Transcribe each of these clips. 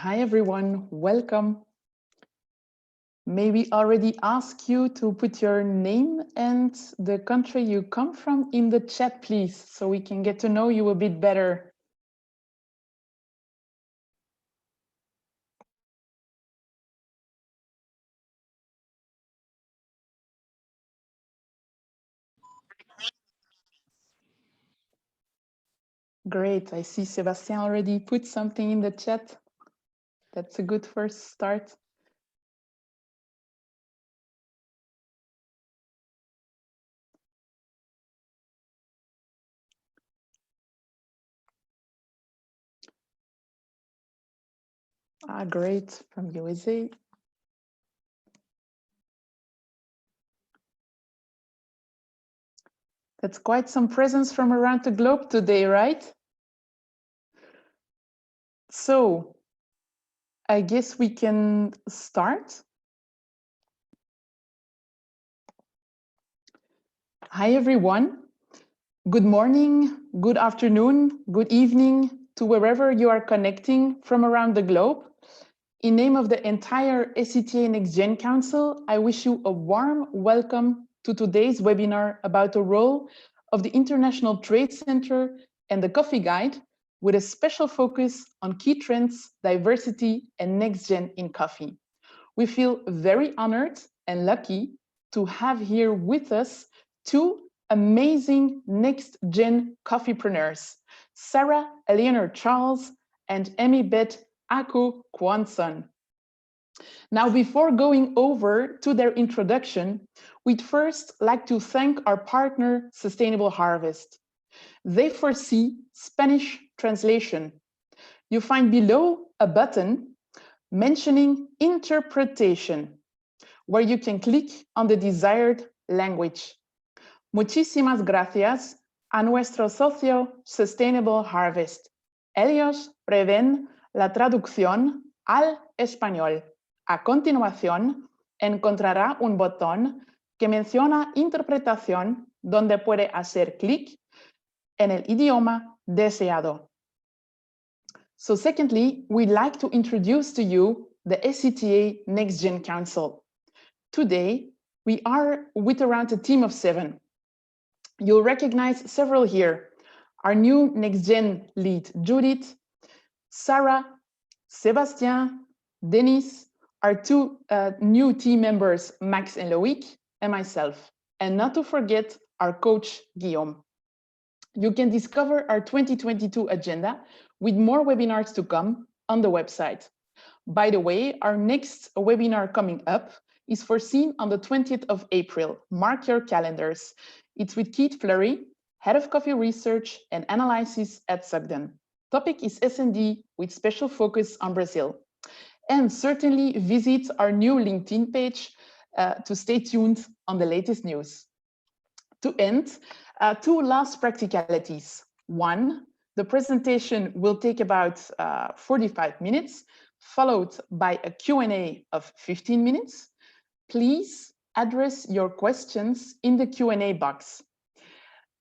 Hi everyone, welcome. May we already ask you to put your name and the country you come from in the chat, please, so we can get to know you a bit better. Great, I see Sebastian already put something in the chat. That's a good first start. Great, from USA. That's quite some presence from around the globe today, right? So, I guess we can start. Hi everyone. Good morning, good afternoon, good evening to wherever you are connecting from around the globe. In name of the entire SCTA Next Gen Council, I wish you a warm welcome to today's webinar about the role of the International Trade Center and the Coffee Guide, with a special focus on key trends, diversity, and next gen in coffee. We feel very honored and lucky to have here with us two amazing next-gen coffeepreneurs, Sarah Eleanor Charles and Emi-Beth Quantson. Now, before going over to their introduction, we'd first like to thank our partner, Sustainable Harvest. They foresee Spanish translation. You find below a button mentioning interpretation, where you can click on the desired language. Muchísimas gracias a nuestro socio Sustainable Harvest. Ellos prevén la traducción al español. A continuación, encontrará un botón que menciona interpretación, donde puede hacer clic en el idioma deseado. So secondly, we'd like to introduce to you the SCTA Next Gen Council. Today, we are with around a team of 7. You'll recognize several here. Our new Next Gen lead, Judith, Sarah, Sebastian, Denis, our two new team members, Max and Loic, and myself. And not to forget our coach, Guillaume. You can discover our 2022 agenda with more webinars to come on the website. By the way, our next webinar coming up is foreseen on the 20th of April. Mark your calendars. It's with Keith Fleury, Head of Coffee Research and Analysis at Sugden. Topic is S&D with special focus on Brazil. And certainly visit our new LinkedIn page to stay tuned on the latest news. To end, two last practicalities. One, the presentation will take about 45 minutes, followed by a Q&A of 15 minutes. Please address your questions in the Q&A box.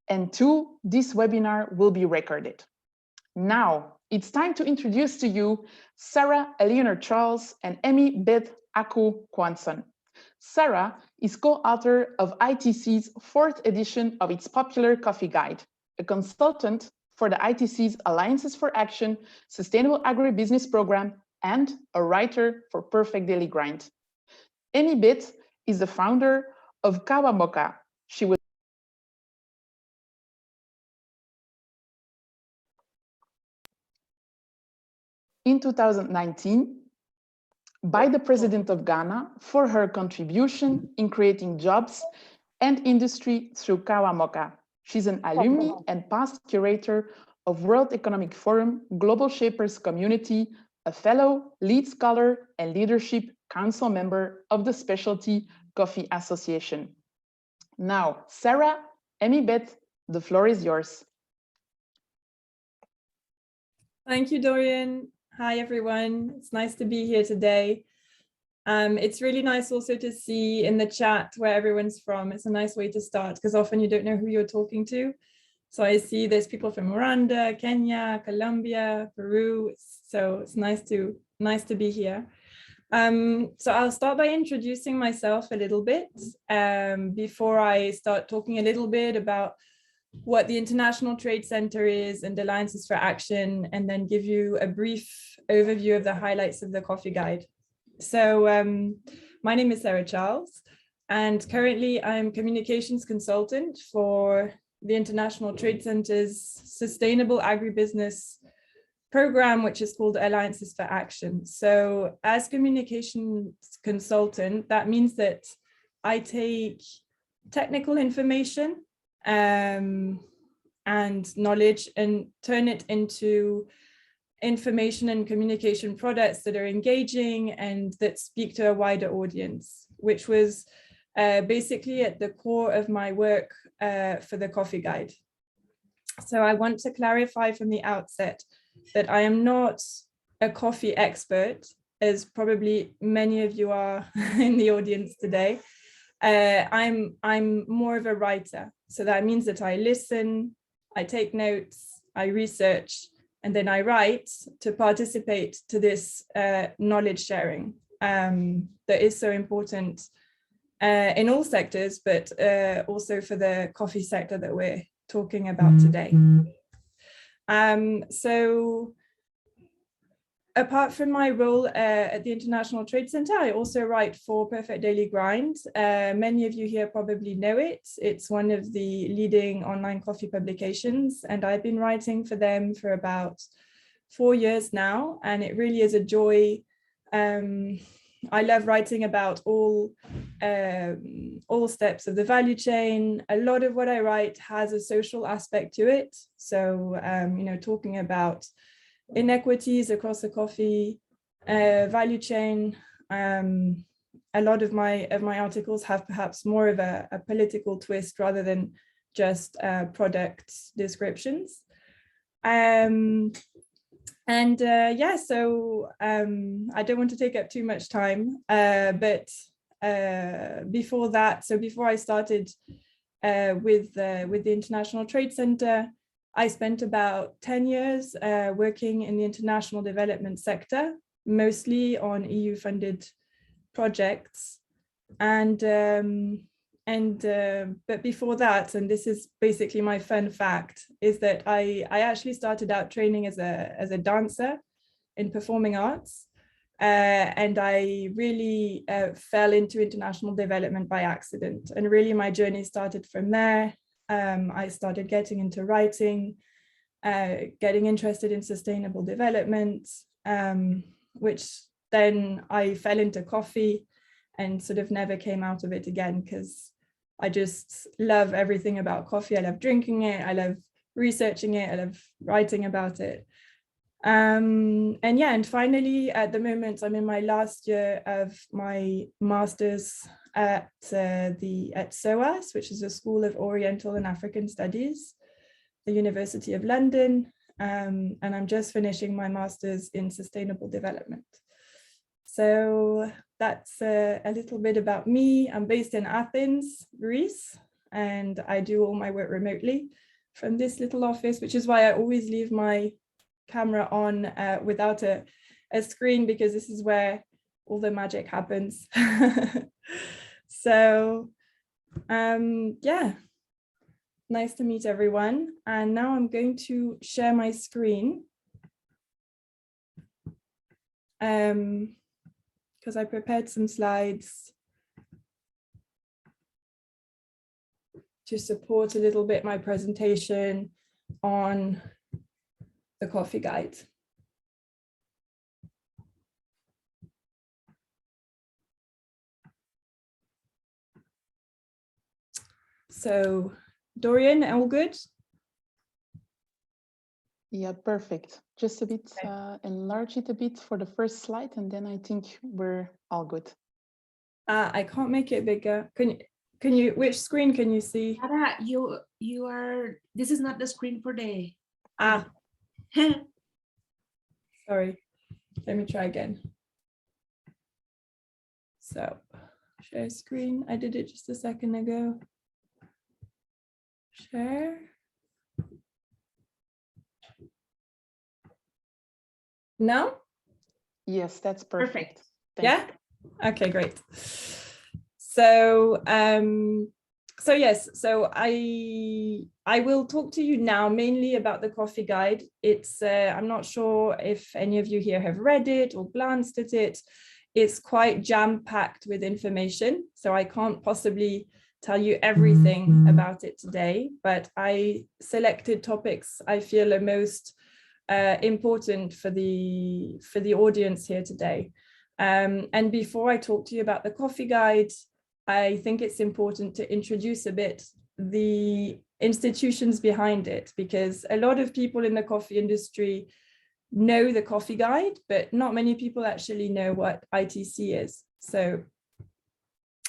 And two, this webinar will be recorded. Now, it's time to introduce to you Sarah Eleanor Charles and Emi-Beth Quantson. Sarah is co-author of ITC's 4th edition of its popular coffee guide, a consultant for the ITC's Alliances for Action Sustainable Agribusiness Program, and a writer for Perfect Daily Grind. Emi-Beth is the founder of Kawa Moka. She was in 2019 by the President of Ghana for her contribution in creating jobs and industry through Kawa Moka. She's an alumni and past curator of World Economic Forum Global Shapers Community, a fellow, lead scholar, and leadership council member of the Specialty Coffee Association. Now, Sarah, Emi-Beth, the floor is yours. Thank you, Dorian. Hi, everyone. It's nice to be here today. It's really nice also to see in the chat where everyone's from. It's a nice way to start because often you don't know who you're talking to. So I see there's people from Rwanda, Kenya, Colombia, Peru. So it's nice nice to be here. So I'll start by introducing myself a little bit before I start talking a little bit about what the International Trade Center is and Alliances for Action, and then give you a brief overview of the highlights of the coffee guide. So my name is Sarah Charles, and currently I'm communications consultant for the International Trade Center's Sustainable Agribusiness program, which is called Alliances for Action. So as communications consultant, that means that I take technical information and knowledge and turn it into information and communication products that are engaging and that speak to a wider audience, which was basically at the core of my work for the coffee guide. So I want to clarify from the outset that I am not a coffee expert, as probably many of you are in the audience today. I'm more of a writer. So that means that I listen, I take notes, I research, and then I write to participate to this knowledge sharing that is so important in all sectors, but also for the coffee sector that we're talking about today. So apart from my role at the International Trade Center, I also write for Perfect Daily Grind. Many of you here probably know it. It's one of the leading online coffee publications, and I've been writing for them for about 4 years now, and it really is a joy. I love writing about all steps of the value chain. A lot of what I write has a social aspect to it. So, talking about inequities across the coffee value chain. A lot of my articles have perhaps more of a political twist rather than just product descriptions. So I don't want to take up too much time, but before that, so before I started with the International Trade Center, I spent about 10 years working in the international development sector, mostly on EU-funded projects. But before that, and this is basically my fun fact, is that I actually started out training as a dancer in performing arts. And I really fell into international development by accident. And really my journey started from there. I started getting into writing, getting interested in sustainable development, which then I fell into coffee and sort of never came out of it again, because I just love everything about coffee. I love drinking it, I love researching it, I love writing about it. And finally, at the moment, I'm in my last year of my master's at SOAS, which is a School of Oriental and African Studies, the University of London, and I'm just finishing my master's in sustainable development. So that's a little bit about me. I'm based in Athens, Greece, and I do all my work remotely from this little office, which is why I always leave my camera on without a screen, because this is where all the magic happens. So nice to meet everyone. And now I'm going to share my screen because I prepared some slides to support a little bit my presentation on the coffee guide. So, Dorian, all good? Yeah, perfect. Just a bit, enlarge it a bit for the first slide, and then I think we're all good. I can't make it bigger. Can you, which screen can you see? Sarah, you are, this is not the screen for the... Sorry, let me try again. So, share screen. I did it just a second ago. Share. No? Yes, that's perfect. Yeah? Okay, great. So, yes, so I will talk to you now mainly about the coffee guide. It's I'm not sure if any of you here have read it or glanced at it. It's quite jam-packed with information, so I can't possibly tell you everything about it today, but I selected topics I feel are most important for the audience here today. And before I talk to you about the coffee guide, I think it's important to introduce a bit the institutions behind it, because a lot of people in the coffee industry know the coffee guide, but not many people actually know what ITC is. So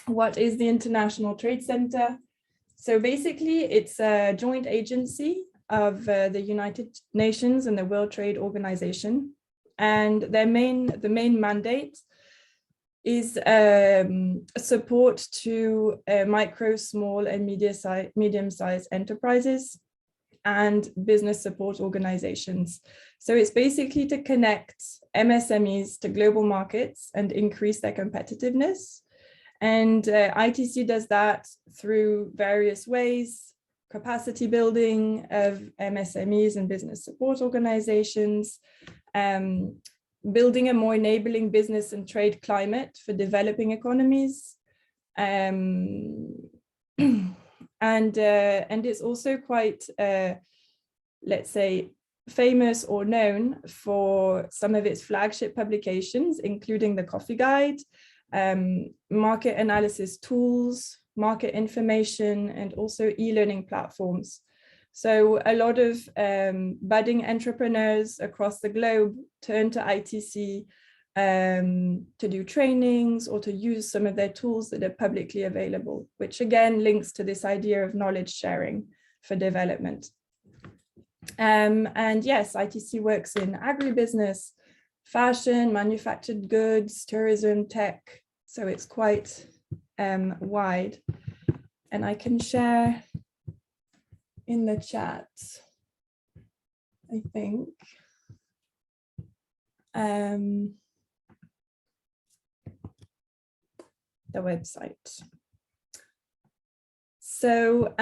what is the International Trade Center? So basically it's a joint agency of the United Nations and the World Trade Organization. And the main mandate is support to micro, small and medium-sized enterprises and business support organizations. So it's basically to connect MSMEs to global markets and increase their competitiveness. And ITC does that through various ways: capacity building of MSMEs and business support organizations, building a more enabling business and trade climate for developing economies, and it's also quite, let's say, famous or known for some of its flagship publications, including the Coffee Guide, market analysis tools, market information, and also e-learning platforms. So a lot of budding entrepreneurs across the globe turn to ITC to do trainings or to use some of their tools that are publicly available, which again links to this idea of knowledge sharing for development. And yes, ITC works in agribusiness, fashion, manufactured goods, tourism, tech. So it's quite wide. And I can share in the chat, I think. The website. So,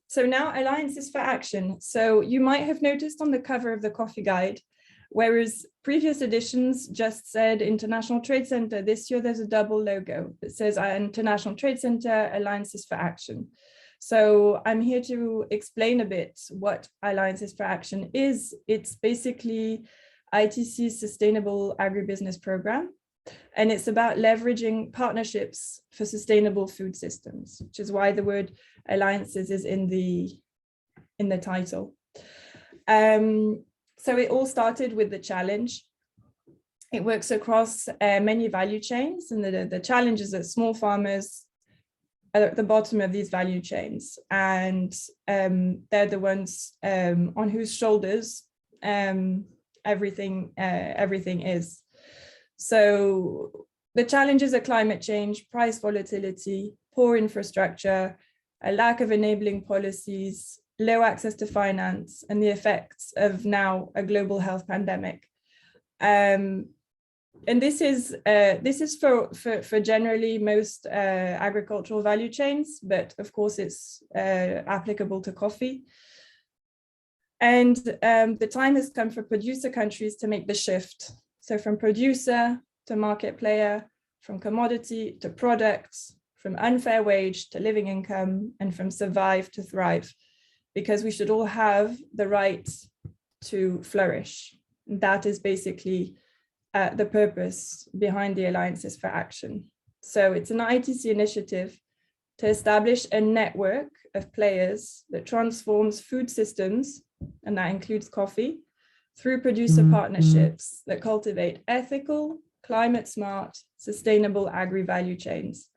so now Alliances for Action. So you might have noticed on the cover of the Coffee Guide, whereas previous editions just said International Trade Center, this year there's a double logo that says International Trade Center, Alliances for Action. So I'm here to explain a bit what Alliances for Action is. It's basically ITC's Sustainable Agribusiness Program. And it's about leveraging partnerships for sustainable food systems, which is why the word alliances is in the title. So it all started with the challenge. It works across many value chains, and the challenge is that small farmers are at the bottom of these value chains, and they're the ones on whose shoulders everything is. So the challenges are climate change, price volatility, poor infrastructure, a lack of enabling policies, low access to finance, and the effects of now a global health pandemic. And this is for generally most agricultural value chains, but of course it's applicable to coffee. And the time has come for producer countries to make the shift. So from producer to market player, from commodity to products, from unfair wage to living income, and from survive to thrive, because we should all have the right to flourish. That is basically the purpose behind the Alliances for Action. So it's an ITC initiative to establish a network of players that transforms food systems, and that includes coffee, through producer partnerships that cultivate ethical, climate smart, sustainable agri-value chains.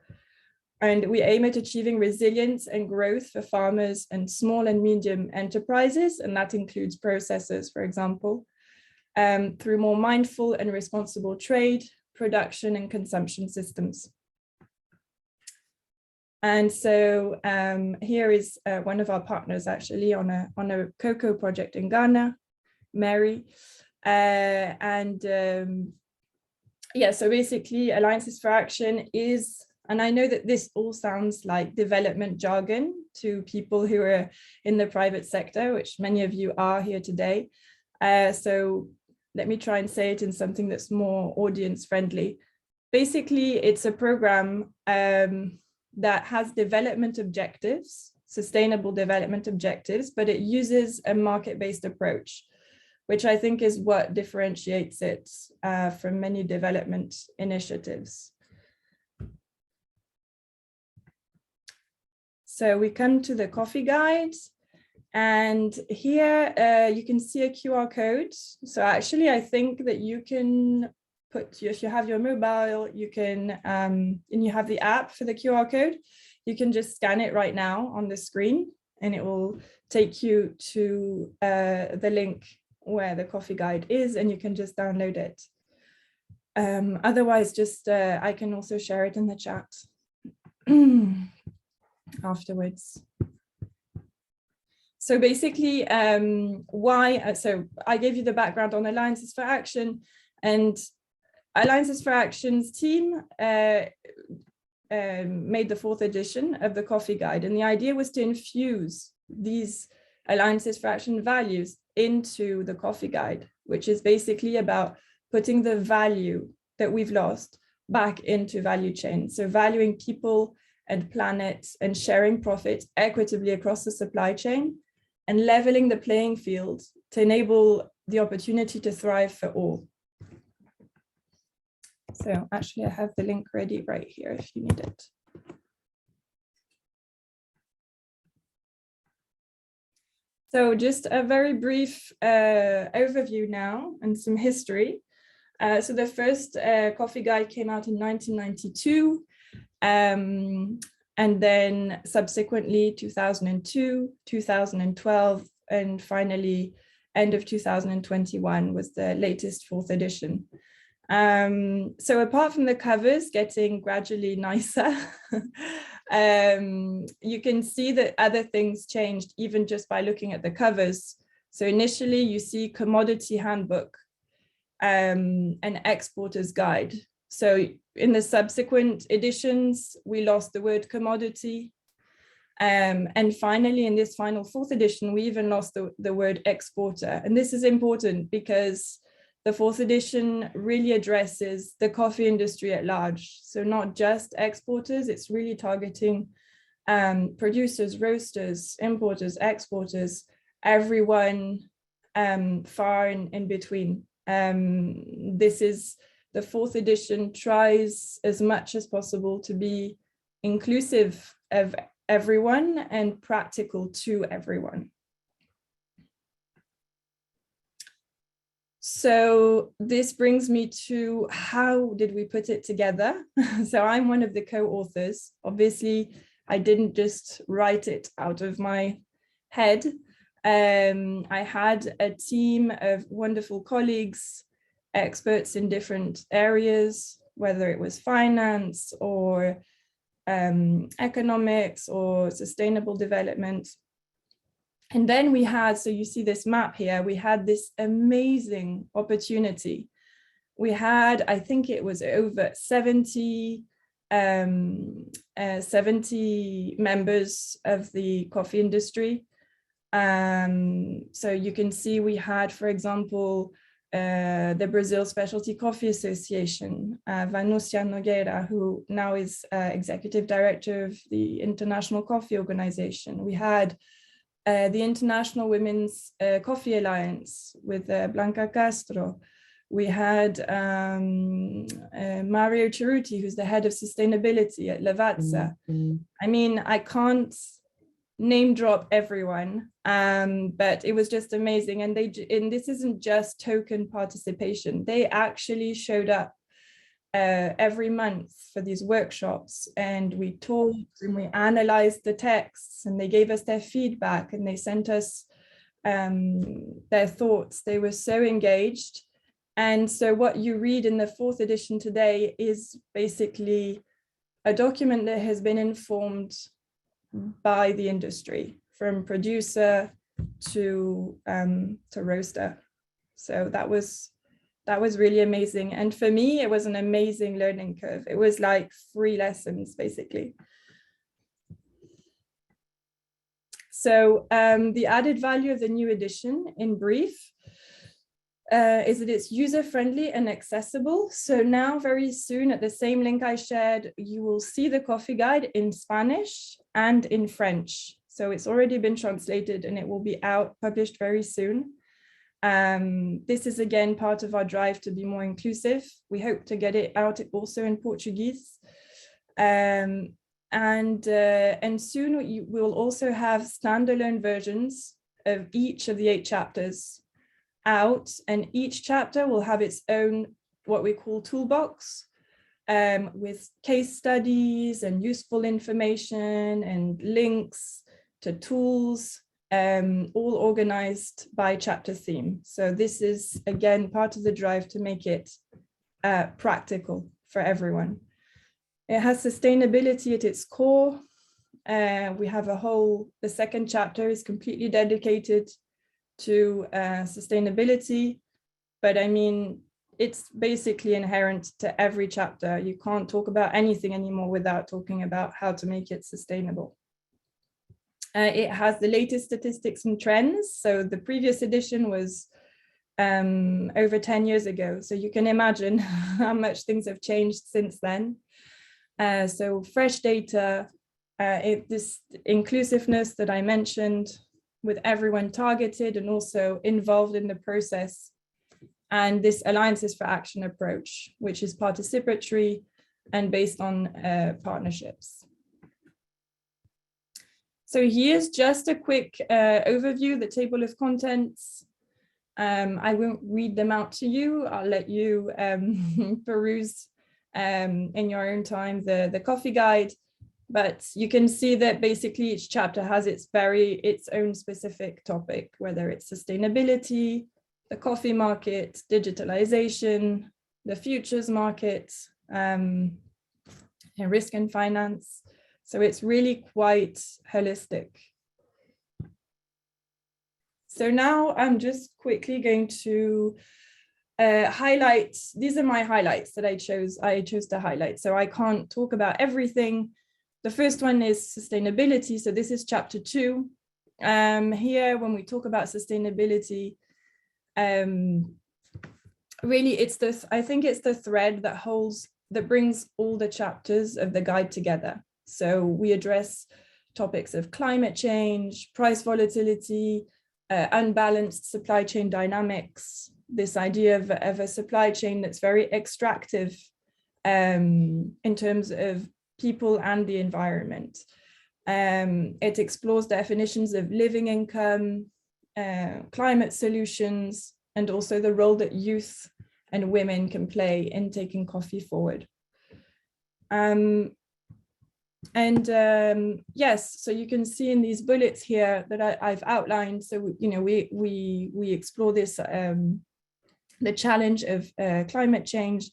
And we aim at achieving resilience and growth for farmers and small and medium enterprises, and that includes processors, for example, through more mindful and responsible trade, production and consumption systems. And so here is one of our partners actually on a cocoa project in Ghana, Mary. Yeah, so basically Alliances for Action is, and I know that this all sounds like development jargon to people who are in the private sector, which many of you are here today. So let me try and say it in something that's more audience friendly. Basically, it's a program that has development objectives, sustainable development objectives, but it uses a market-based approach, which I think is what differentiates it from many development initiatives. So we come to the coffee guide, and here you can see a QR code. So actually, I think that you can put, if you have your mobile, you can, and you have the app for the QR code, you can just scan it right now on the screen, and it will take you to the link where the coffee guide is, and you can just download it. Otherwise, just I can also share it in the chat afterwards. So basically, so I gave you the background on Alliances for Action, and Alliances for Action's team made the 4th edition of the coffee guide, and the idea was to infuse these Alliances for Action values into the coffee guide, which is basically about putting the value that we've lost back into value chain. So valuing people and planet and sharing profits equitably across the supply chain and leveling the playing field to enable the opportunity to thrive for all. So actually I have the link ready right here if you need it. So just a very brief overview now and some history. So the first coffee guide came out in 1992, and then subsequently 2002, 2012, and finally end of 2021 was the latest 4th edition. So apart from the covers getting gradually nicer, you can see that other things changed even just by looking at the covers. So initially you see commodity handbook and exporter's guide. So in the subsequent editions, we lost the word commodity. And finally, in this final 4th edition, we even lost the word exporter. And this is important because the 4th edition really addresses the coffee industry at large. So not just exporters, it's really targeting producers, roasters, importers, exporters, everyone far in between. This is the 4th edition tries as much as possible to be inclusive of everyone and practical to everyone. So this brings me to how did we put it together? So I'm one of the co-authors. Obviously, I didn't just write it out of my head. I had a team of wonderful colleagues, experts in different areas, whether it was finance or economics or sustainable development. And then we had, so you see this map here, we had this amazing opportunity. We had, I think it was over 70 members of the coffee industry. So you can see we had, for example, the Brazil Specialty Coffee Association, Vanusia Nogueira, who now is executive director of the International Coffee Organization. We had the International Women's Coffee Alliance with Blanca Castro. We had Mario Cerruti, who's the head of sustainability at Lavazza. I mean, I can't name drop everyone, but it was just amazing. And this isn't just token participation. They actually showed up every month for these workshops, and we talked and we analyzed the texts, and they gave us their feedback and they sent us their thoughts. They were so engaged. And so what you read in the 4th edition today is basically a document that has been informed by the industry, from producer to roaster. So that was really amazing. And for me, it was an amazing learning curve. It was like 3 lessons, basically. So the added value of the new edition, in brief, is that it's user-friendly and accessible. So now very soon, at the same link I shared, you will see the coffee guide in Spanish and in French. So it's already been translated and it will be out, published very soon. This is again part of our drive to be more inclusive. We hope to get it out also in Portuguese. And soon we will also have standalone versions of each of the 8 chapters out, and each chapter will have its own, what we call toolbox, with case studies and useful information and links to tools, all organized by chapter theme. So this is again part of the drive to make it practical for everyone. It has sustainability at its core. We have the second chapter is completely dedicated to sustainability, but I mean, it's basically inherent to every chapter. You can't talk about anything anymore without talking about how to make it sustainable. It has the latest statistics and trends. So the previous edition was over 10 years ago. So you can imagine how much things have changed since then. So fresh data, this inclusiveness that I mentioned, with everyone targeted and also involved in the process. And this Alliances for Action approach, which is participatory and based on partnerships. So here's just a quick overview, the table of contents. I won't read them out to you. I'll let you peruse in your own time the coffee guide. But you can see that basically each chapter has its own specific topic, whether it's sustainability, the coffee market, digitalization, the futures market, and risk and finance. So it's really quite holistic. So now I'm just quickly going to highlight, these are my highlights that I chose to highlight. So I can't talk about everything. The first one is sustainability. So this is chapter 2. Here, when we talk about sustainability, really I think it's the thread that brings all the chapters of the guide together. So we address topics of climate change, price volatility, unbalanced supply chain dynamics, this idea of a supply chain that's very extractive in terms of people and the environment. It explores definitions of living income, climate solutions, and also the role that youth and women can play in taking coffee forward. Yes, so you can see in these bullets here that I've outlined. So we explore this the challenge of climate change.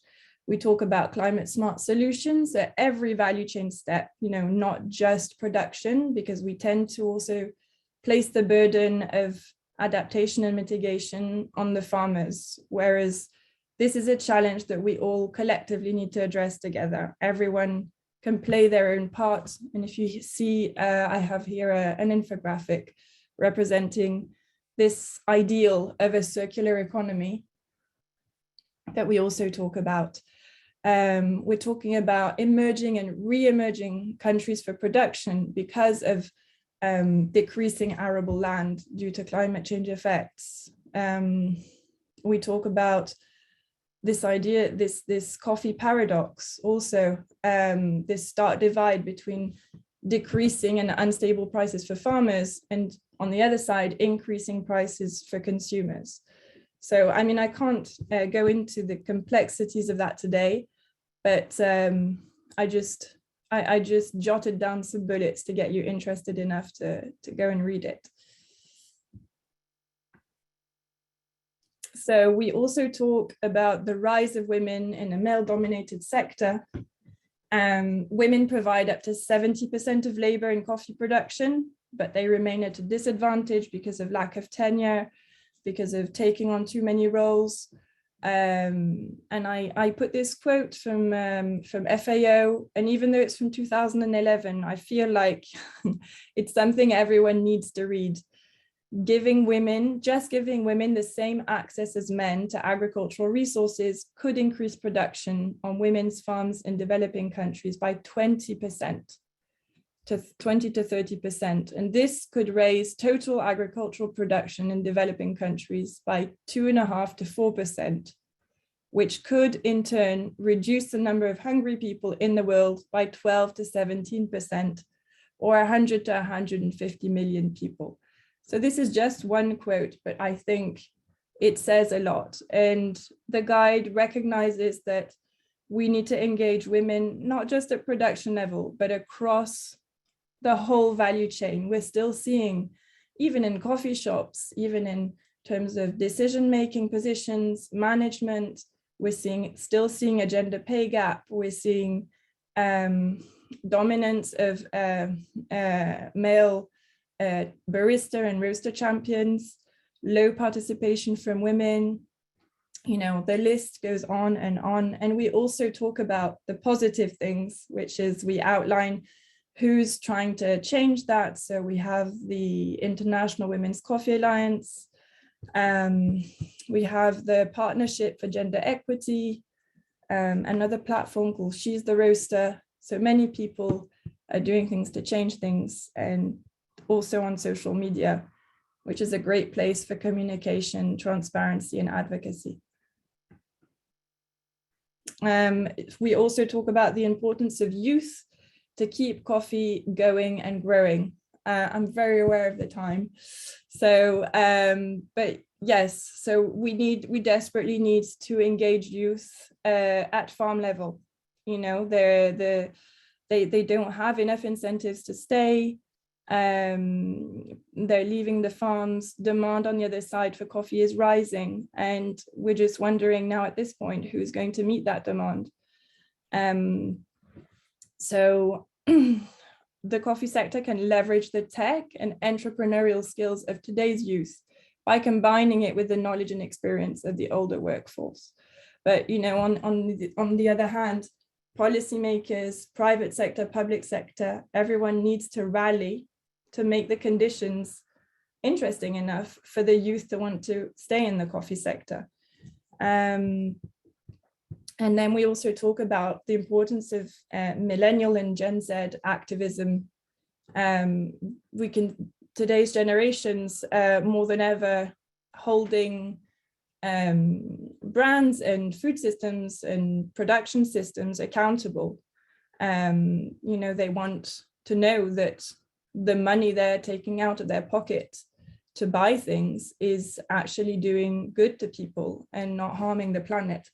We talk about climate smart solutions at every value chain step, not just production, because we tend to also place the burden of adaptation and mitigation on the farmers, whereas this is a challenge that we all collectively need to address together. Everyone can play their own part. And if you see, I have here an infographic representing this ideal of a circular economy that we also talk about. We're talking about emerging and re-emerging countries for production because of decreasing arable land due to climate change effects. We talk about this idea, this coffee paradox also, this stark divide between decreasing and unstable prices for farmers and on the other side, increasing prices for consumers. So, I mean, I can't go into the complexities of that today, but I just jotted down some bullets to get you interested enough to go and read it. So we also talk about the rise of women in a male-dominated sector. Women provide up to 70% of labor in coffee production, but they remain at a disadvantage because of lack of tenure because of taking on too many roles. And I put this quote from FAO, and even though it's from 2011, I feel like it's something everyone needs to read. Giving women the same access as men to agricultural resources could increase production on women's farms in developing countries by 20% to 20 to 30%. And this could raise total agricultural production in developing countries by 2.5 to 4%, which could in turn reduce the number of hungry people in the world by 12 to 17%, or 100 to 150 million people. So this is just one quote, but I think it says a lot. And the guide recognizes that we need to engage women, not just at production level, but across the whole value chain. We're still seeing, even in coffee shops, even in terms of decision-making positions, management, we're still seeing a gender pay gap. We're seeing dominance of male barista and roaster champions, low participation from women. You know, the list goes on. And we also talk about the positive things, which is we outline who's trying to change that. So we have the International Women's Coffee Alliance. We have the Partnership for Gender Equity, another platform called She's the Roaster. So many people are doing things to change things, and also on social media, which is a great place for communication, transparency, and advocacy. We also talk about the importance of youth to keep coffee going and growing. I'm very aware of the time. So, but yes, so we desperately need to engage youth at farm level. You know, they don't have enough incentives to stay. They're leaving the farms. Demand on the other side for coffee is rising, and we're just wondering now at this point who's going to meet that demand. So the coffee sector can leverage the tech and entrepreneurial skills of today's youth by combining it with the knowledge and experience of the older workforce. But you know, on the other hand, policymakers, private sector, public sector, everyone needs to rally to make the conditions interesting enough for the youth to want to stay in the coffee sector. And then we also talk about the importance of millennial and Gen Z activism. Today's generations more than ever holding brands and food systems and production systems accountable. You know, they want to know that the money they're taking out of their pocket to buy things is actually doing good to people and not harming the planet.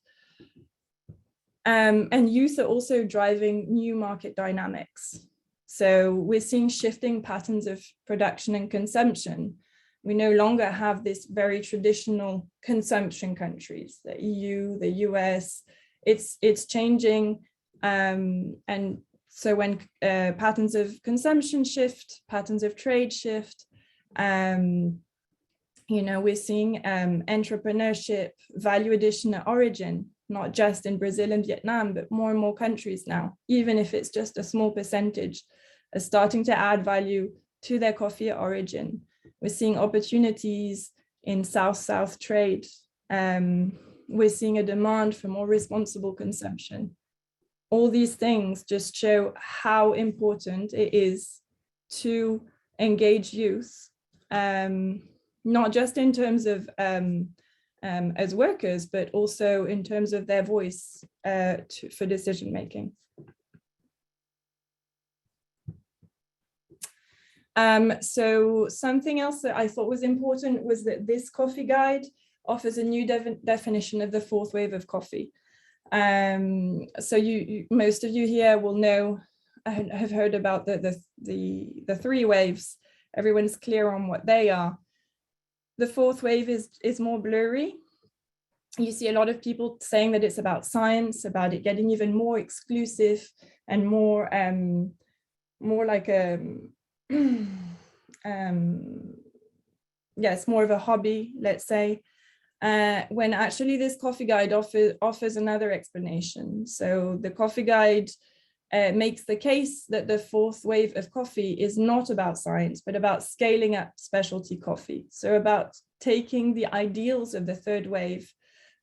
And youth are also driving new market dynamics. So we're seeing shifting patterns of production and consumption. We no longer have this very traditional consumption countries, the EU, the US. It's changing. And so when patterns of consumption shift, patterns of trade shift, you know, we're seeing entrepreneurship, value addition at origin, not just in Brazil and Vietnam, but more and more countries now, even if it's just a small percentage, are starting to add value to their coffee at origin. We're seeing opportunities in South-South trade. We're seeing a demand for more responsible consumption. All these things just show how important it is to engage youth, not just in terms of as workers, but also in terms of their voice for decision making. So something else that I thought was important was that this coffee guide offers a new definition of the fourth wave of coffee. So most of you here will know, have heard about the three waves. Everyone's clear on what they are. The fourth wave is more blurry. You see a lot of people saying that it's about science, about it getting even more exclusive and more like a it's more of a hobby, let's say, when actually this coffee guide offers another explanation. So the coffee guide makes the case that the fourth wave of coffee is not about science, but about scaling up specialty coffee. So about taking the ideals of the third wave,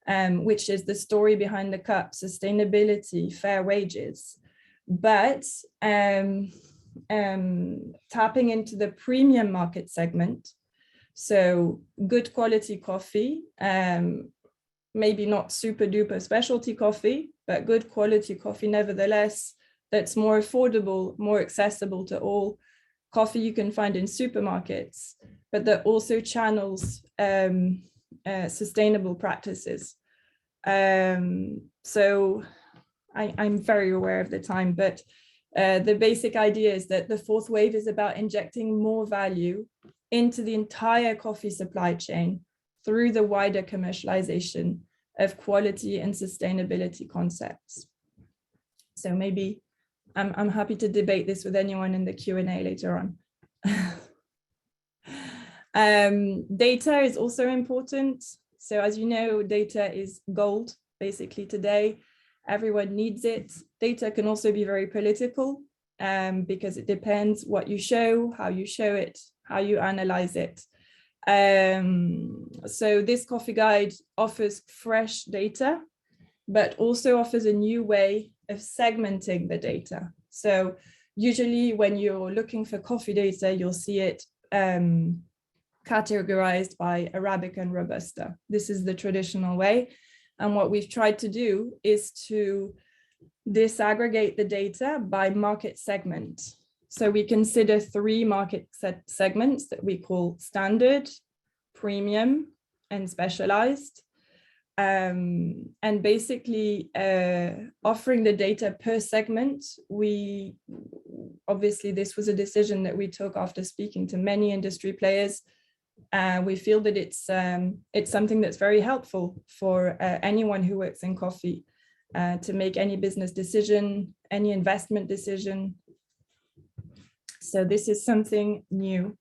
which is the story behind the cup, sustainability, fair wages, but tapping into the premium market segment. So good quality coffee, maybe not super duper specialty coffee, but good quality coffee nevertheless, that's more affordable, more accessible to all. Coffee you can find in supermarkets, but that also channels sustainable practices. So I'm very aware of the time, but the basic idea is that the fourth wave is about injecting more value into the entire coffee supply chain through the wider commercialization of quality and sustainability concepts. So maybe I'm happy to debate this with anyone in the Q&A later on. Data is also important. So as you know, data is gold basically today. Everyone needs it. Data can also be very political because it depends what you show, how you show it, how you analyze it. So this coffee guide offers fresh data, but also offers a new way of segmenting the data. So usually when you're looking for coffee data, you'll see it categorized by Arabica and Robusta. This is the traditional way. And what we've tried to do is to disaggregate the data by market segment. So we consider three market segments that we call standard, premium, and specialized. And basically offering the data per segment, obviously this was a decision that we took after speaking to many industry players. We feel that it's something that's very helpful for anyone who works in coffee to make any business decision, any investment decision. So this is something new.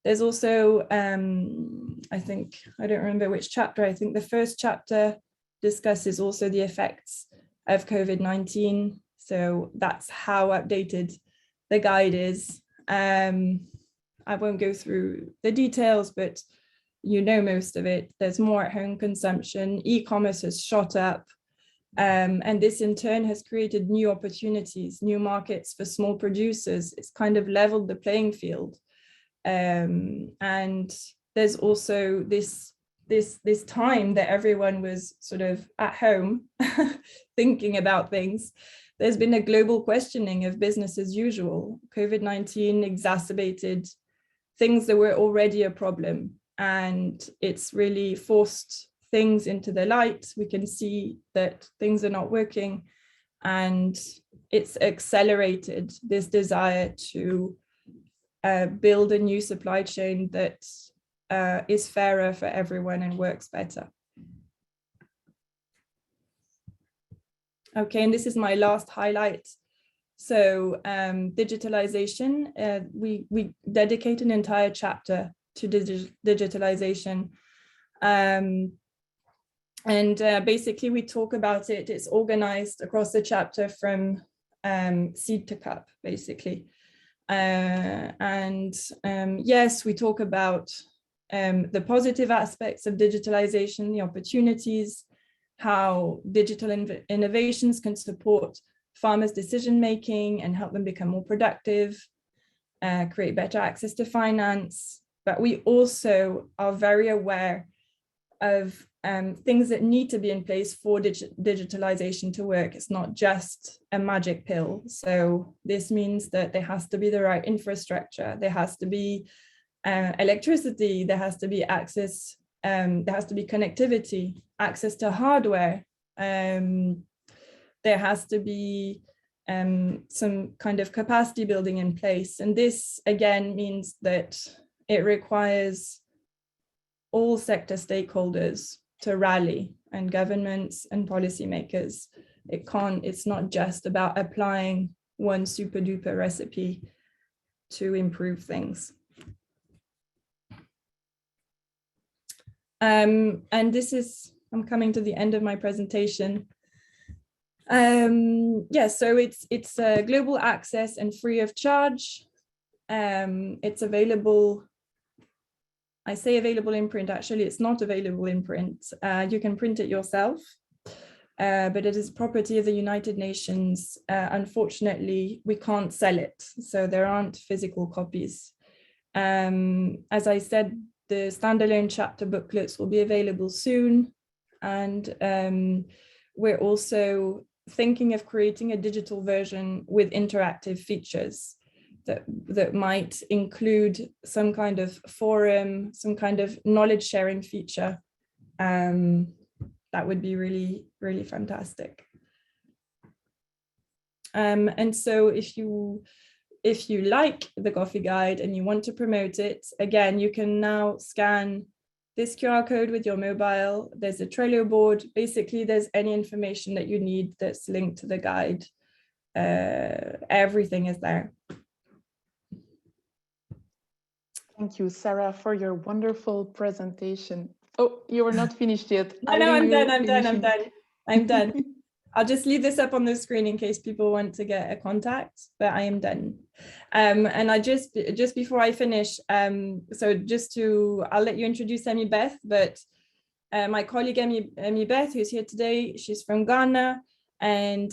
There's also, I think, I don't remember which chapter, I think the first chapter discusses also the effects of COVID-19. So that's how updated the guide is. I won't go through the details, but you know most of it. There's more at-home consumption. E-commerce has shot up. And this in turn has created new opportunities, new markets for small producers. It's kind of leveled the playing field. And there's also this time that everyone was sort of at home thinking about things. There's been a global questioning of business as usual. COVID-19 exacerbated things that were already a problem, and it's really forced things into the light. We can see that things are not working, and it's accelerated this desire to build a new supply chain that is fairer for everyone and works better. Okay, and this is my last highlight. So digitalization, we dedicate an entire chapter to digitalization. And basically we talk about it. It's organized across the chapter from seed to cup, basically. Yes, we talk about the positive aspects of digitalization, the opportunities, how digital innovations can support farmers' decision-making and help them become more productive, create better access to finance. But we also are very aware of things that need to be in place for digitalization to work. It's not just a magic pill. So this means that there has to be the right infrastructure, there has to be electricity, there has to be access, there has to be connectivity, access to hardware, there has to be some kind of capacity building in place. And this again means that it requires all sector stakeholders to rally, and governments and policymakers. It's not just about applying one super duper recipe to improve things. And this is, I'm coming to the end of my presentation. Yeah, so it's global access and free of charge. It's available, I say available in print, actually it's not available in print. You can print it yourself, but it is property of the United Nations. Unfortunately, we can't sell it, so there aren't physical copies. As I said, the standalone chapter booklets will be available soon. And we're also thinking of creating a digital version with interactive features that might include some kind of forum, some kind of knowledge sharing feature. That would be really, really fantastic. And so if you like the coffee guide and you want to promote it, again, you can now scan this QR code with your mobile. There's a Trello board. Basically, there's any information that you need that's linked to the guide. Everything is there. Thank you, Sarah, for your wonderful presentation. Oh, you were not finished yet. No, I'm done. I'll just leave this up on the screen in case people want to get a contact, but I am done. And I just before I finish, so I'll let you introduce Emi-Beth, but my colleague Emi-Beth, who's here today, she's from Ghana, and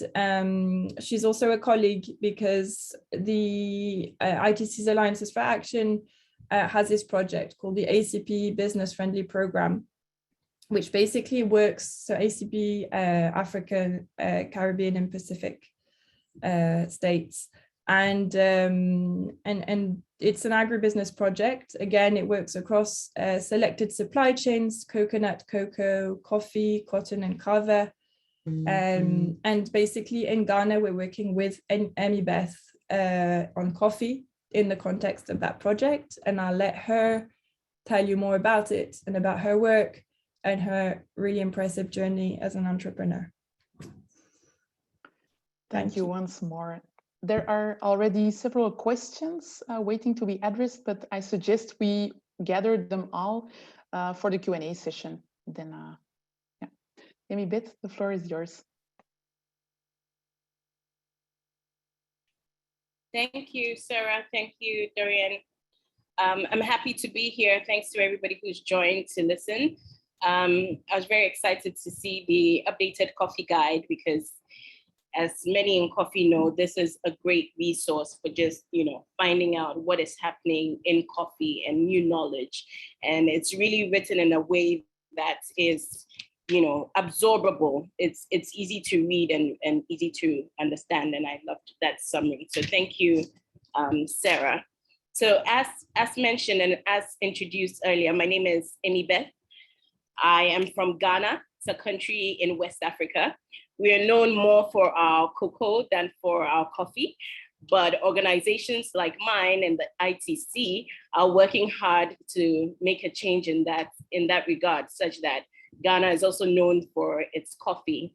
she's also a colleague because the ITC's Alliances for Action has this project called the ACP Business Friendly Program, which basically works, so ACP, Africa, Caribbean and Pacific states. And it's an agribusiness project. Again, it works across selected supply chains: coconut, cocoa, coffee, cotton, and Kawa. And basically in Ghana, we're working with Emi-Beth on coffee in the context of that project. And I'll let her tell you more about it and about her work and her really impressive journey as an entrepreneur. Thank you once more. There are already several questions waiting to be addressed, but I suggest we gather them all for the Q&A session. Then, yeah. Emi-Beth, the floor is yours. Thank you, Sarah. Thank you, Dorian. I'm happy to be here. Thanks to everybody who's joined to listen. I was very excited to see the updated coffee guide because, as many in coffee know, this is a great resource for just, finding out what is happening in coffee and new knowledge. And it's really written in a way that is, absorbable. It's easy to read and easy to understand. And I loved that summary. So thank you, Sarah. So as mentioned and as introduced earlier, my name is Emi-Beth. I am from Ghana. It's a country in West Africa. We are known more for our cocoa than for our coffee, but organizations like mine and the ITC are working hard to make a change in that regard, such that Ghana is also known for its coffee.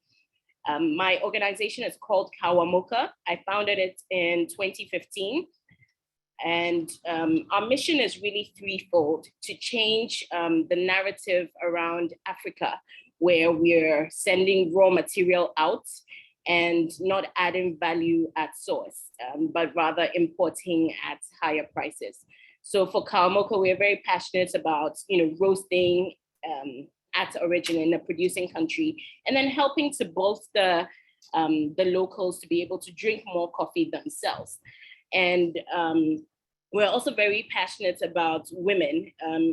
My organization is called Kawa Moka. I founded it in 2015. And our mission is really threefold: to change the narrative around Africa, where we're sending raw material out and not adding value at source, but rather importing at higher prices. So for Kawa Moka, we're very passionate about roasting at origin in a producing country, and then helping to bolster the locals to be able to drink more coffee themselves. And we're also very passionate about women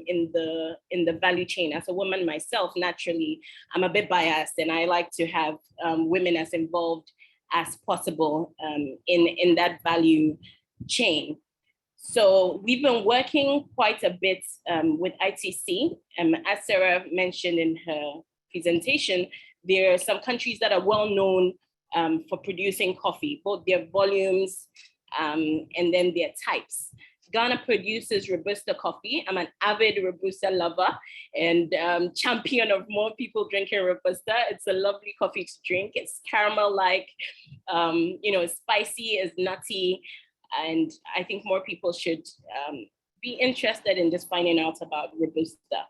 in the value chain. As a woman myself, naturally, I'm a bit biased, and I like to have women as involved as possible in that value chain. So we've been working quite a bit with ITC. As Sarah mentioned in her presentation, there are some countries that are well known for producing coffee, both their volumes and then their types. Ghana produces Robusta coffee. I'm an avid Robusta lover and champion of more people drinking Robusta. It's a lovely coffee to drink. It's caramel-like, it's spicy, it's nutty. And I think more people should be interested in just finding out about Robusta.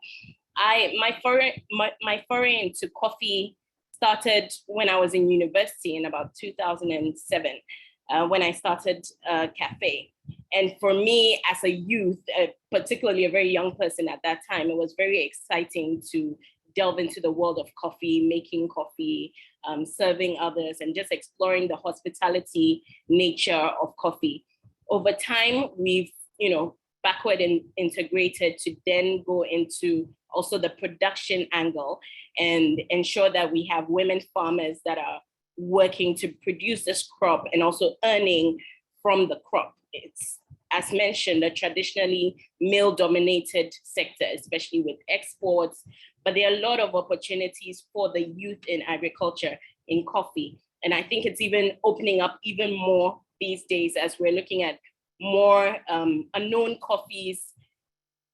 my foray into coffee started when I was in university in about 2007, when I started a cafe. And for me as a youth, particularly a very young person at that time, it was very exciting to delve into the world of coffee, making coffee, serving others, and just exploring the hospitality nature of coffee. Over time, we've, backward and integrated to then go into also the production angle and ensure that we have women farmers that are working to produce this crop and also earning from the crop. It's, as mentioned, a traditionally male-dominated sector, especially with exports, but there are a lot of opportunities for the youth in agriculture, in coffee. And I think it's even opening up even more these days as we're looking at more unknown coffees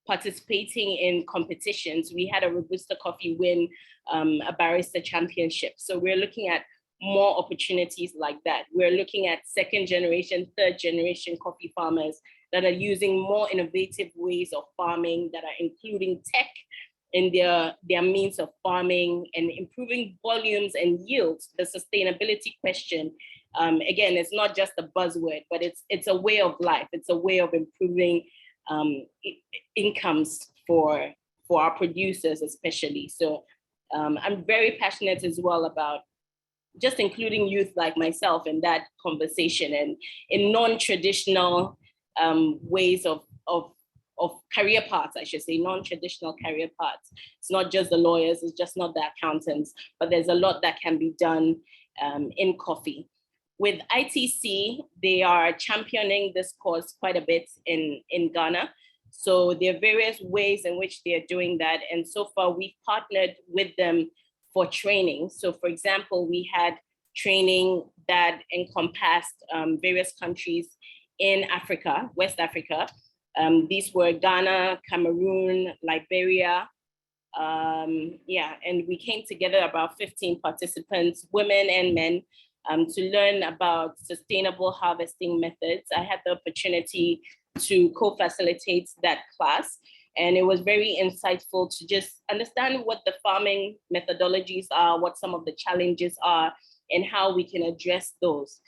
participating in competitions. We had a Robusta coffee win a barista championship. So we're looking at more opportunities like that. We're looking at second generation, third generation coffee farmers that are using more innovative ways of farming, that are including tech in their means of farming and improving volumes and yields. The sustainability question, again, it's not just a buzzword, but it's a way of life. It's a way of improving incomes for our producers, especially. So I'm very passionate as well about just including youth like myself in that conversation and in non-traditional ways of career paths, I should say, non-traditional career paths. It's not just the lawyers, it's just not the accountants, but there's a lot that can be done in coffee. With ITC, they are championing this cause quite a bit in Ghana. So there are various ways in which they are doing that. And so far we've partnered with them for training. So for example, we had training that encompassed various countries in Africa, West Africa. These were Ghana, Cameroon, Liberia. And we came together about 15 participants, women and men, to learn about sustainable harvesting methods. I had the opportunity to co-facilitate that class, and it was very insightful to just understand what the farming methodologies are, what some of the challenges are, and how we can address those.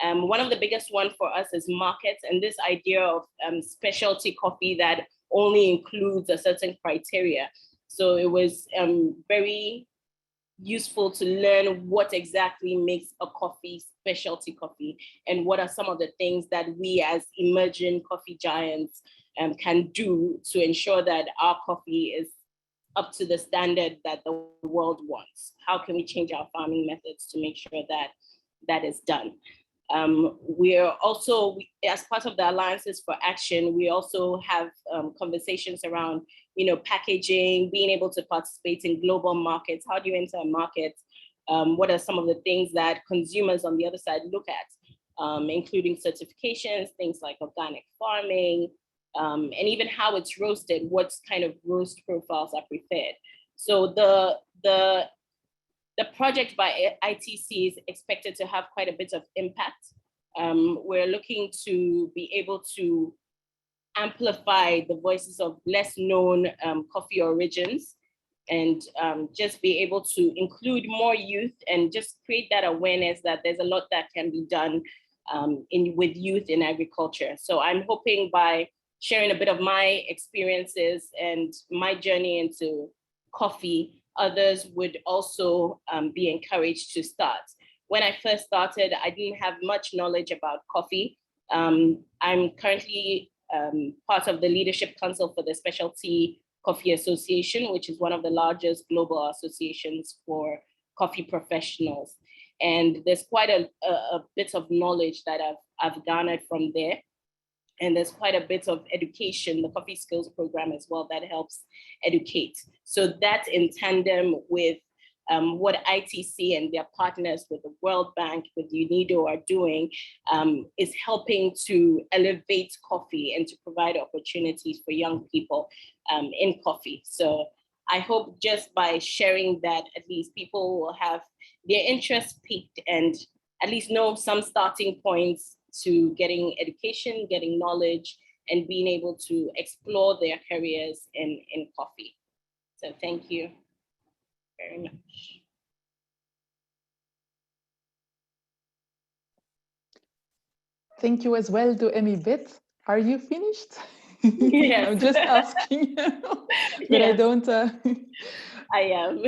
One of the biggest one for us is markets, and this idea of specialty coffee that only includes a certain criteria. So it was very useful to learn what exactly makes a coffee specialty coffee, and what are some of the things that we as emerging coffee giants can do to ensure that our coffee is up to the standard that the world wants. How can we change our farming methods to make sure that that is done? We're also, as part of the Alliances for Action, we also have conversations around, packaging, being able to participate in global markets. How do you enter a market? What are some of the things that consumers on the other side look at, including certifications, things like organic farming, and even how it's roasted, what kind of roast profiles are preferred. So the project by ITC is expected to have quite a bit of impact. We're looking to be able to amplify the voices of less known coffee origins, and just be able to include more youth and just create that awareness that there's a lot that can be done with youth in agriculture. So I'm hoping by sharing a bit of my experiences and my journey into coffee, others would also be encouraged to start. When I first started, I didn't have much knowledge about coffee. I'm currently part of the Leadership Council for the Specialty Coffee Association, which is one of the largest global associations for coffee professionals. And there's quite a bit of knowledge that I've garnered from there. And there's quite a bit of education, the Coffee Skills Program as well, that helps educate. So that in tandem with what ITC and their partners with the World Bank, with UNIDO are doing, is helping to elevate coffee and to provide opportunities for young people in coffee. So I hope just by sharing that, at least people will have their interest piqued and at least know some starting points to getting education, getting knowledge, and being able to explore their careers in coffee. So thank you very much. Thank you as well to Emi-Beth. Are you finished? Yes. I'm just asking, but I Yes. don't. I am.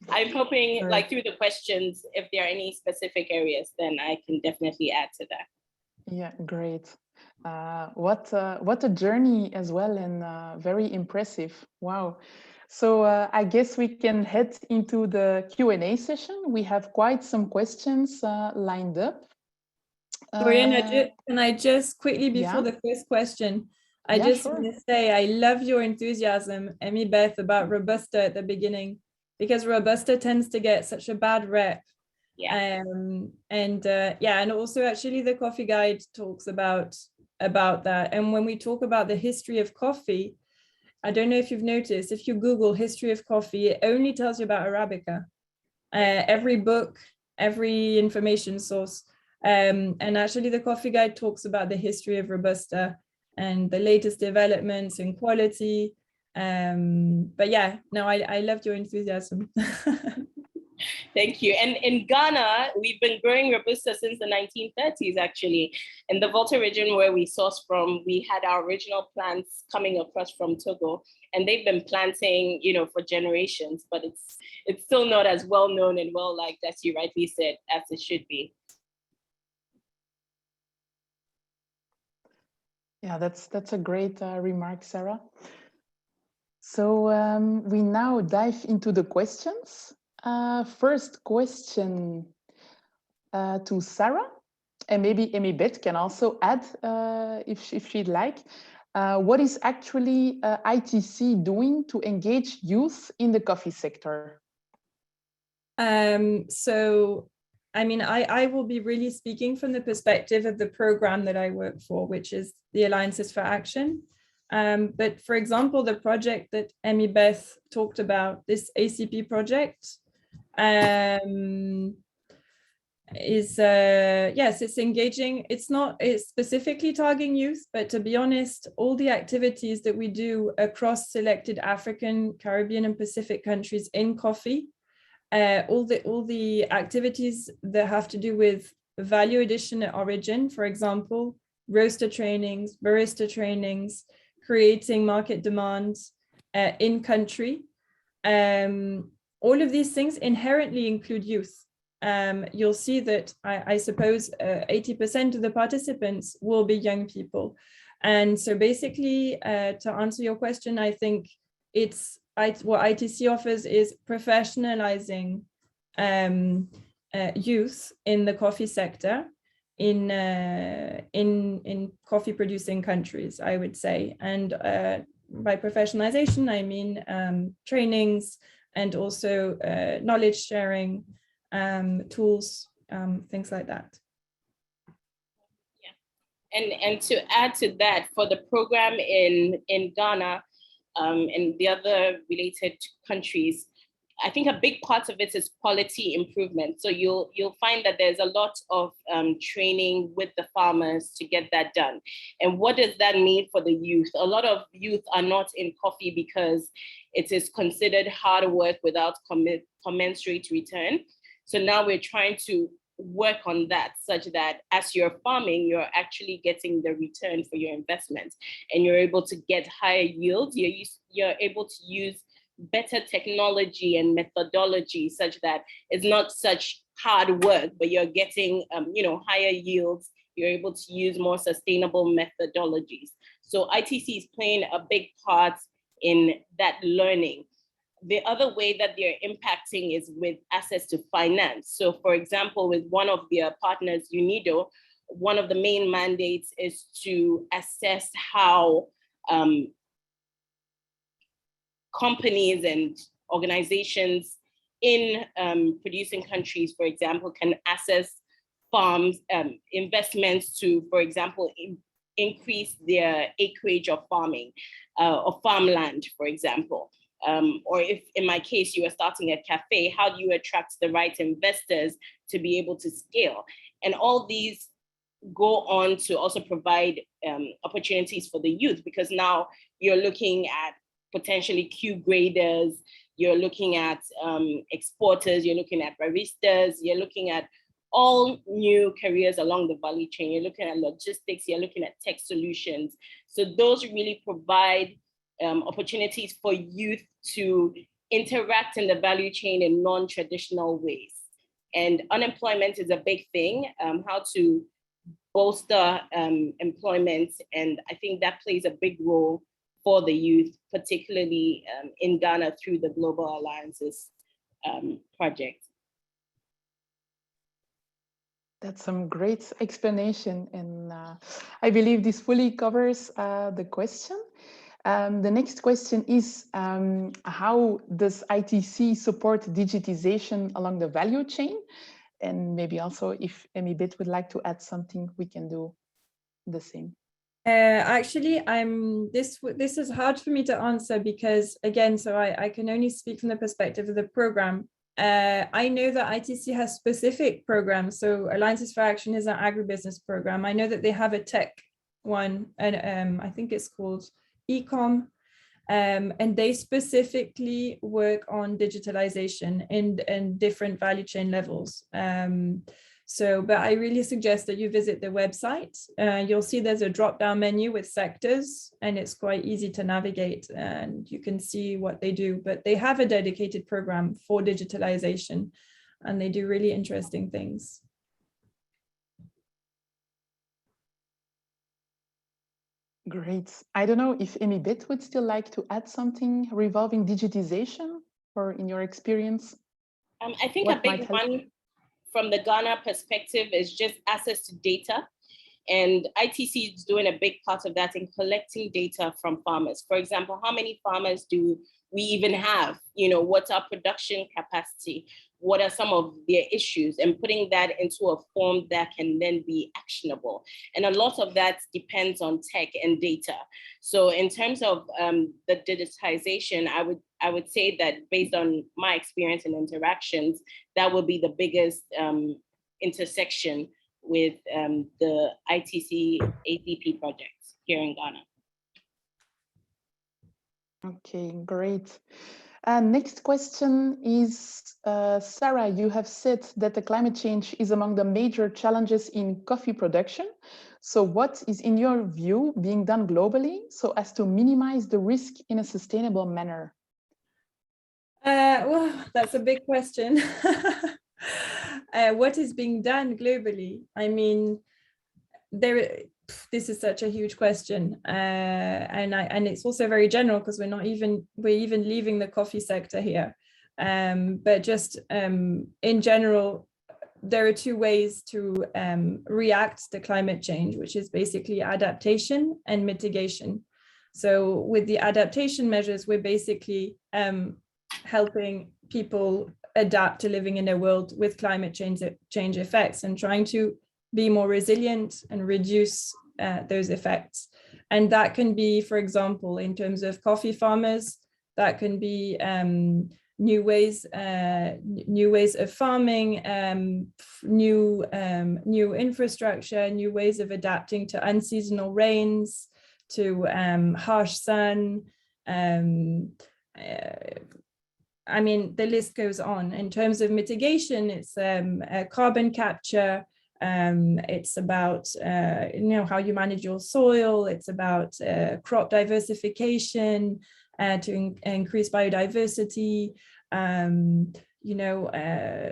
I'm hoping, Sorry. like through the questions, if there are any specific areas, then I can definitely add to that. Yeah, great. What a journey as well, and very impressive. Wow. So I guess we can head into the Q&A session. We have quite some questions lined up. Dorian, can I just quickly, before Yeah. the first question, I Yeah, just sure. want to say I love your enthusiasm, Emi-Beth, about Robusta at the beginning, because Robusta tends to get such a bad rep. Yeah. And also actually the Coffee Guide talks about that. And when we talk about the history of coffee, I don't know if you've noticed, if you Google history of coffee, it only tells you about Arabica. Every book, every information source. And actually the Coffee Guide talks about the history of Robusta and the latest developments in quality. But yeah, no, I loved your enthusiasm. Thank you. And in Ghana, we've been growing Robusta since the 1930s, actually. In the Volta region where we source from, we had our original plants coming across from Togo, and they've been planting, for generations, but it's still not as well known and well liked, as you rightly said, as it should be. Yeah, that's a great remark, Sarah. So we now dive into the questions. First question to Sarah, and maybe Emi-Beth can also add if she'd like. What is actually ITC doing to engage youth in the coffee sector? So, I mean, I will be really speaking from the perspective of the program that I work for, which is the Alliances for Action. But for example, the project that Emi-Beth talked about, this ACP project, is yes, it's engaging. It's specifically targeting youth, but to be honest, all the activities that we do across selected African, Caribbean, and Pacific countries in coffee, all the activities that have to do with value addition at origin, for example, roaster trainings, barista trainings, creating market demands in country. All of these things inherently include youth. You'll see that I suppose 80% of the participants will be young people. And so basically, to answer your question, I think what ITC offers is professionalizing youth in the coffee sector in coffee producing countries, I would say. And by professionalization, I mean trainings and also knowledge sharing, tools, things like that. Yeah, and to add to that, for the program in Ghana and the other related countries, I think a big part of it is quality improvement. So you'll find that there's a lot of training with the farmers to get that done. And what does that mean for the youth? A lot of youth are not in coffee because it is considered hard work without commensurate return. So now we're trying to work on that such that as you're farming, you're actually getting the return for your investment and you're able to get higher yields. You're able to use better technology and methodology such that it's not such hard work, but you're getting higher yields. You're able to use more sustainable methodologies. So ITC is playing a big part in that learning. The other way that they're impacting is with access to finance. So for example, with one of their partners, UNIDO, one of the main mandates is to assess how companies and organizations in producing countries, for example, can access farms, investments to, for example, increase their acreage of farming, or farmland, for example. Or if in my case, you are starting a cafe, how do you attract the right investors to be able to scale? And all these go on to also provide opportunities for the youth, because now you're looking at potentially Q graders, you're looking at exporters, you're looking at baristas, you're looking at all new careers along the value chain. You're looking at logistics, you're looking at tech solutions. So those really provide opportunities for youth to interact in the value chain in non-traditional ways. And unemployment is a big thing, how to bolster employment. And I think that plays a big role for the youth, particularly in Ghana through the Global Alliances project. That's some great explanation. And I believe this fully covers the question. The next question is, how does ITC support digitization along the value chain? And maybe also if Emi-Beth would like to add something, we can do the same. Actually, this is hard for me to answer because, again, so I can only speak from the perspective of the program. I know that ITC has specific programs. So Alliances for Action is an agribusiness program. I know that they have a tech one, and I think it's called Ecom, and they specifically work on digitalization in different value chain levels. But I really suggest that you visit the website. You'll see there's a drop-down menu with sectors, and it's quite easy to navigate, and you can see what they do. But they have a dedicated program for digitalization, and they do really interesting things. Great. I don't know if Emi-Beth would still like to add something revolving digitization, or in your experience. I think a big one from the Ghana perspective is just access to data. And ITC is doing a big part of that in collecting data from farmers. For example, how many farmers do we even have? What's our production capacity? What are some of their issues? And putting that into a form that can then be actionable. And a lot of that depends on tech and data. So in terms of the digitization, I would say that based on my experience and interactions, that will be the biggest intersection with the ITC ADP projects here in Ghana. Okay, great. Next question is, Sarah, you have said that the climate change is among the major challenges in coffee production. So what is, in your view, being done globally so as to minimize the risk in a sustainable manner? Well, that's a big question. What is being done globally? I mean, this is such a huge question, and it's also very general because we're even leaving the coffee sector here. But just in general, there are two ways to react to climate change, which is basically adaptation and mitigation. So with the adaptation measures, we're basically helping people adapt to living in a world with climate change effects and trying to be more resilient and reduce those effects. And that can be, for example, in terms of coffee farmers, that can be new ways of farming, new infrastructure, new ways of adapting to unseasonal rains, to harsh sun. I mean, the list goes on. In terms of mitigation, it's carbon capture. It's about how you manage your soil. It's about crop diversification to increase biodiversity.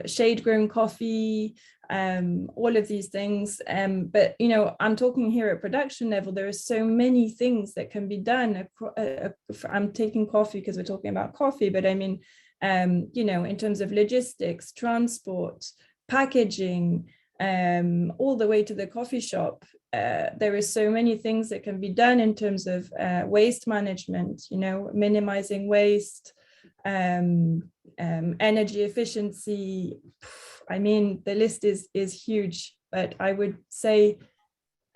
Shade-grown coffee, all of these things. But I'm talking here at production level. There are so many things that can be done. I'm taking coffee because we're talking about coffee, but I mean, in terms of logistics, transport, packaging, all the way to the coffee shop. There is so many things that can be done in terms of waste management, minimizing waste, energy efficiency. I mean, the list is huge, but I would say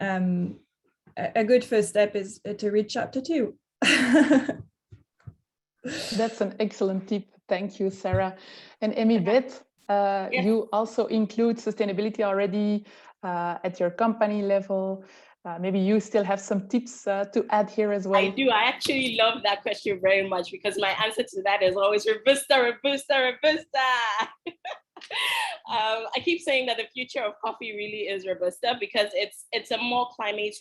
a good first step is to read chapter 2. That's an excellent tip. Thank you, Sarah. And Emi-Beth, Yes. you also include sustainability already at your company level. maybe you still have some tips to add here as well. I do. I actually love that question very much because my answer to that is always Robusta, Robusta, Robusta. I keep saying that the future of coffee really is Robusta because it's a more climate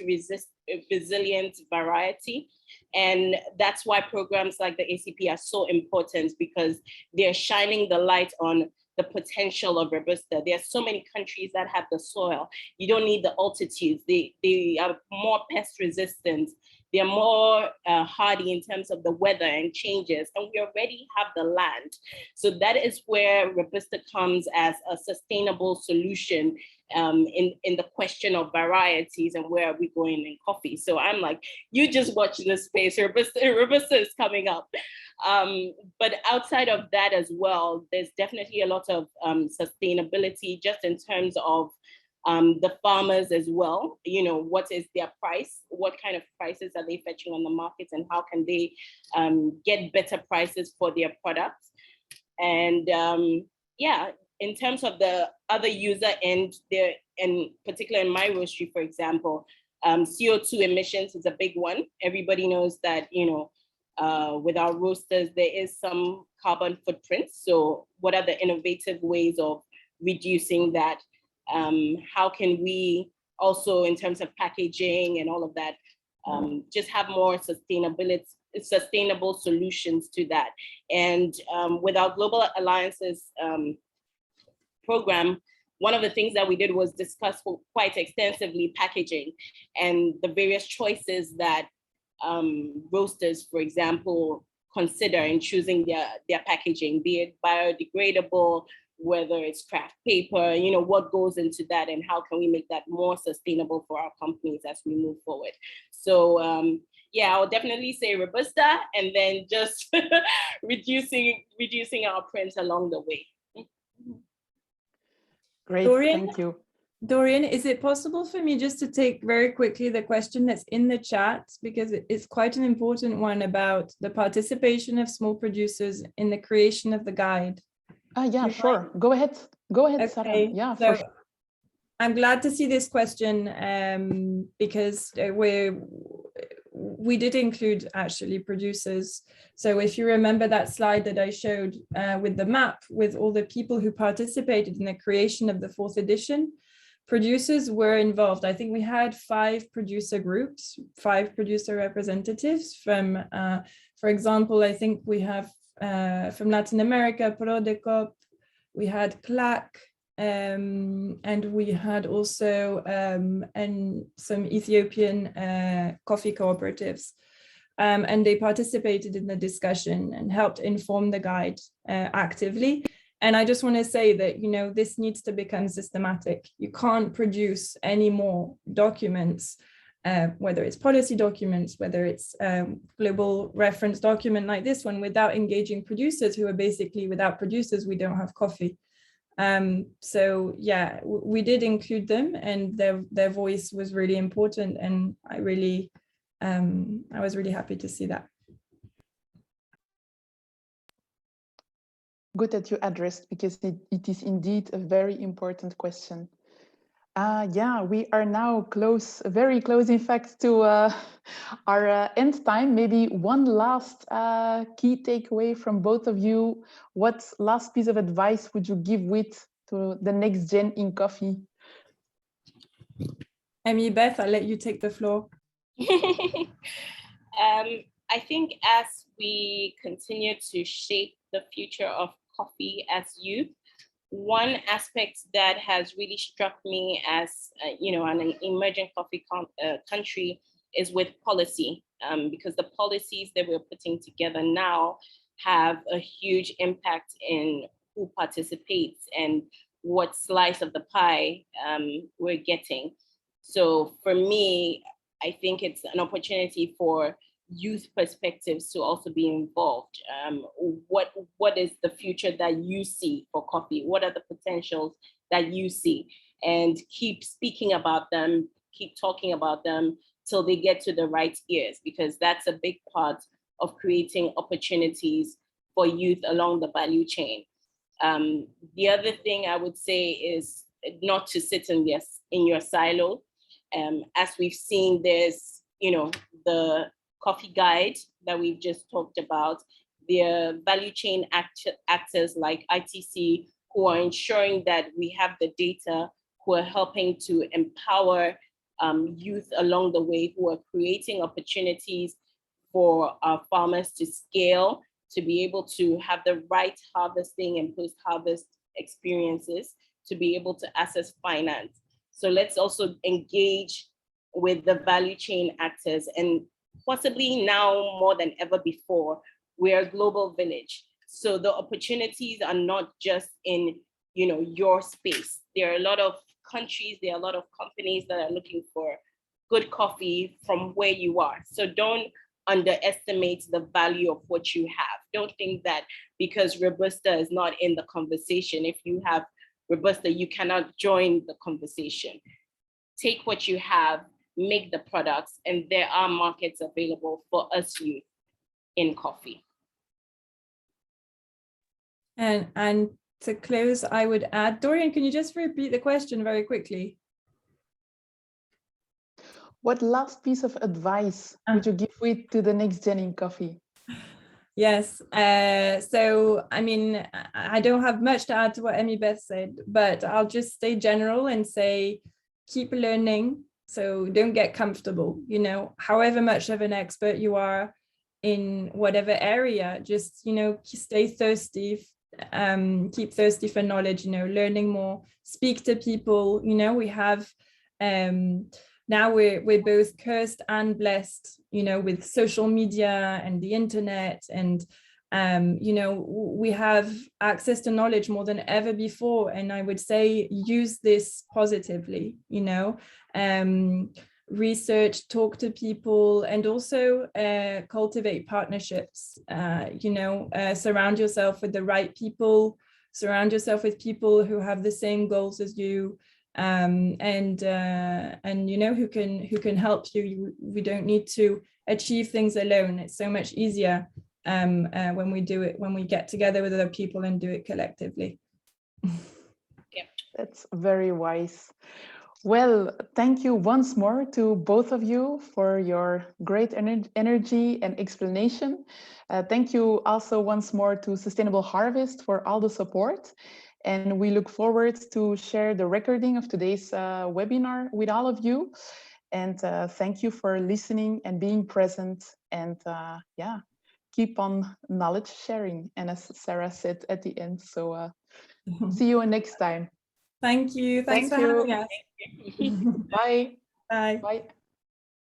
resilient variety. And that's why programs like the ACP are so important because they're shining the light on the potential of Robusta. There are so many countries that have the soil. You don't need the altitudes. They are more pest resistant. They're more hardy in terms of the weather and changes, and we already have the land. So that is where Robusta comes as a sustainable solution in the question of varieties and where are we going in coffee. So I'm like, you just watch this space, Robusta is coming up. But outside of that as well, there's definitely a lot of sustainability just in terms of the farmers as well. You know, what is their price? What kind of prices are they fetching on the market, and how can they get better prices for their products? And yeah, in terms of the other user end, there, and particularly in my roastery, for example, CO2 emissions is a big one. Everybody knows that, you know, with our roasters, there is some carbon footprint. So what are the innovative ways of reducing that? How can we also, in terms of packaging and all of that, just have more sustainable solutions to that? And with our Global Alliances program, one of the things that we did was discuss quite extensively packaging and the various choices that roasters, for example, consider in choosing their packaging, be it biodegradable, whether it's craft paper, you know, what goes into that and how can we make that more sustainable for our companies as we move forward. So yeah, I'll definitely say Robusta and then just reducing our print along the way. Great, Dorian? thank you. Dorian, is it possible for me just to take very quickly the question that's in the chat, because it's quite an important one about the participation of small producers in the creation of the guide? Yeah, sure. Go ahead. Go ahead, Okay. Sarah. Yeah, So for sure. I'm glad to see this question because we did include actually producers. So if you remember that slide that I showed with the map with all the people who participated in the creation of the 4th edition, producers were involved. I think we had 5 producer groups, 5 producer representatives from, for example, I think we have from Latin America, Prodecop, we had CLAC, and we had also and some Ethiopian coffee cooperatives. And they participated in the discussion and helped inform the guide actively. And I just want to say that, you know, this needs to become systematic. You can't produce any more documents, whether it's policy documents, whether it's global reference document like this one, without engaging producers who are basically, without producers, we don't have coffee. So yeah, we did include them, and their voice was really important, and I was really happy to see that. Good that you addressed, because it is indeed a very important question. Yeah, we are now close, very close, in fact, to our end time. Maybe one last key takeaway from both of you. What last piece of advice would you give with to the next gen in coffee? Emi-Beth, I'll let you take the floor. I think as we continue to shape the future of coffee as youth, one aspect that has really struck me as you know, an emerging coffee country is with policy, because the policies that we're putting together now have a huge impact in who participates and what slice of the pie we're getting. So for me, I think it's an opportunity for youth perspectives to also be involved. What is the future that you see for coffee? What are the potentials that you see? And keep speaking about them, keep talking about them till they get to the right ears, because that's a big part of creating opportunities for youth along the value chain. The other thing I would say is not to sit in your silo. As we've seen, there's, the coffee guide that we've just talked about, the value chain actors like ITC, who are ensuring that we have the data, who are helping to empower youth along the way, who are creating opportunities for our farmers to scale, to be able to have the right harvesting and post-harvest experiences, to be able to access finance. So let's also engage with the value chain actors, and possibly now more than ever before, we're a global village. So the opportunities are not just in, your space. There are a lot of countries, there are a lot of companies that are looking for good coffee from where you are. So don't underestimate the value of what you have. Don't think that because Robusta is not in the conversation, if you have Robusta, you cannot join the conversation. Take what you have, make the products, and there are markets available for us youth in coffee. And to close, I would add, Dorian, can you just repeat the question very quickly? What last piece of advice would you give to the next gen in coffee? Yes, so I mean, I don't have much to add to what Emi-Beth said, but I'll just stay general and say, keep learning. So don't get comfortable, however much of an expert you are in whatever area, just, stay thirsty, keep thirsty for knowledge, learning more, speak to people. We have, now we're both cursed and blessed, with social media and the internet, and we have access to knowledge more than ever before. And I would say use this positively, research, talk to people, and also cultivate partnerships. Surround yourself with the right people, surround yourself with people who have the same goals as you. And who can help you. We don't need to achieve things alone. It's so much easier when we get together with other people and do it collectively. Yeah, that's very wise. Well, thank you once more to both of you for your great energy and explanation. Thank you also once more to Sustainable Harvest for all the support. And we look forward to share the recording of today's webinar with all of you. And thank you for listening and being present. And keep on knowledge sharing. And as Sarah said at the end, so see you next time. Thank you. Thanks for having us. Bye. Bye. Bye.